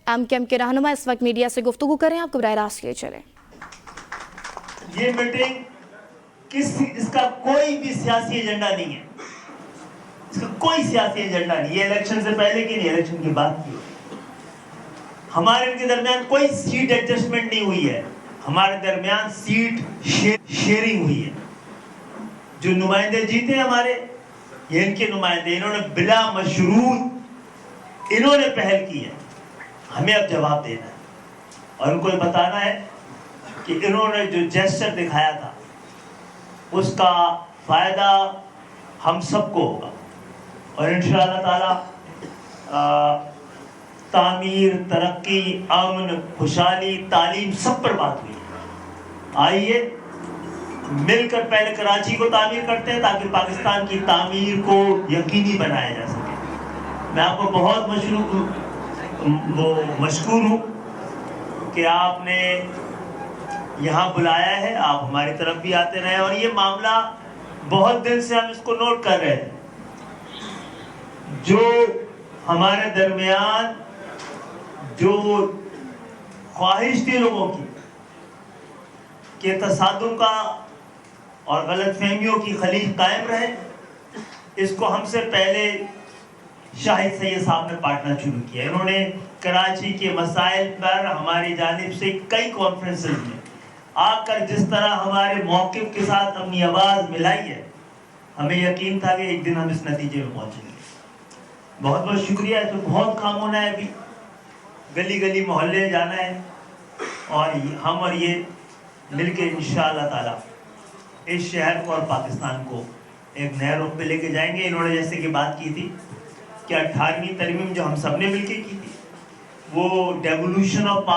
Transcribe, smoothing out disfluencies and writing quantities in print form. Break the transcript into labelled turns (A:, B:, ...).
A: MKM के रहनुमा इस वक्त मीडिया से गुफ्तगू करें, आपको बराह रास्त लिए चलें।
B: ये मीटिंग इसका कोई भी सियासी एजेंडा नहीं है, इसका कोई सियासी एजेंडा नहीं। ये इलेक्शन से पहले की नहीं, इलेक्शन की बात की। हमारे इनके दरमियान कोई सीट एडजस्टमेंट नहीं हुई है, हमारे दरमियान सीट शेयरिंग हुई है। जो नुमाइंदे जीते हमारे, ये इनके नुमाइंदे, इन्होंने बिला मशरूत इन्होंने पहल की है। हमें अब जवाब देना है और उनको बताना है कि इन्होंने जो जेस्चर दिखाया था उसका फायदा हम सबको होगा और इंशाअल्लाह ताला तामीर, तरक्की, अमन, खुशहाली, तालीम सब पर बात हुई। आइए मिलकर पहले कराची को तामीर करते हैं ताकि पाकिस्तान की तामीर को यकीनी बनाया जा सके। मैं आपको बहुत मशकूर हूँ कि आपने यहाँ बुलाया है, आप हमारी तरफ भी आते रहे और ये मामला बहुत दिन से हम इसको नोट कर रहे थे। जो हमारे दरमियान जो ख्वाहिश थी लोगों की कि तसादुम का और गलतफहमियों की खलीज कायम रहे, इसको हमसे पहले शाहिद सैयद साहब ने पाटना शुरू किया। इन्होंने कराची के मसाइल पर हमारी जानिब से कई कॉन्फ्रेंसेस में आकर जिस तरह हमारे मौक़िफ़ के साथ अपनी आवाज़ मिलाई है, हमें यकीन था कि एक दिन हम इस नतीजे में पहुँचेंगे। बहुत बहुत शुक्रिया। इसमें बहुत काम होना है, अभी गली गली मोहल्ले जाना है और हम और ये मिलके इंशाअल्लाह ताला इस शहर को और पाकिस्तान को एक नए रुख पे लेके जाएंगे। इन्होंने जैसे कि बात की थी कि 18वीं तरमीम जो हम सब ने मिलके की थी, वो डेवोल्यूशन ऑफ पावर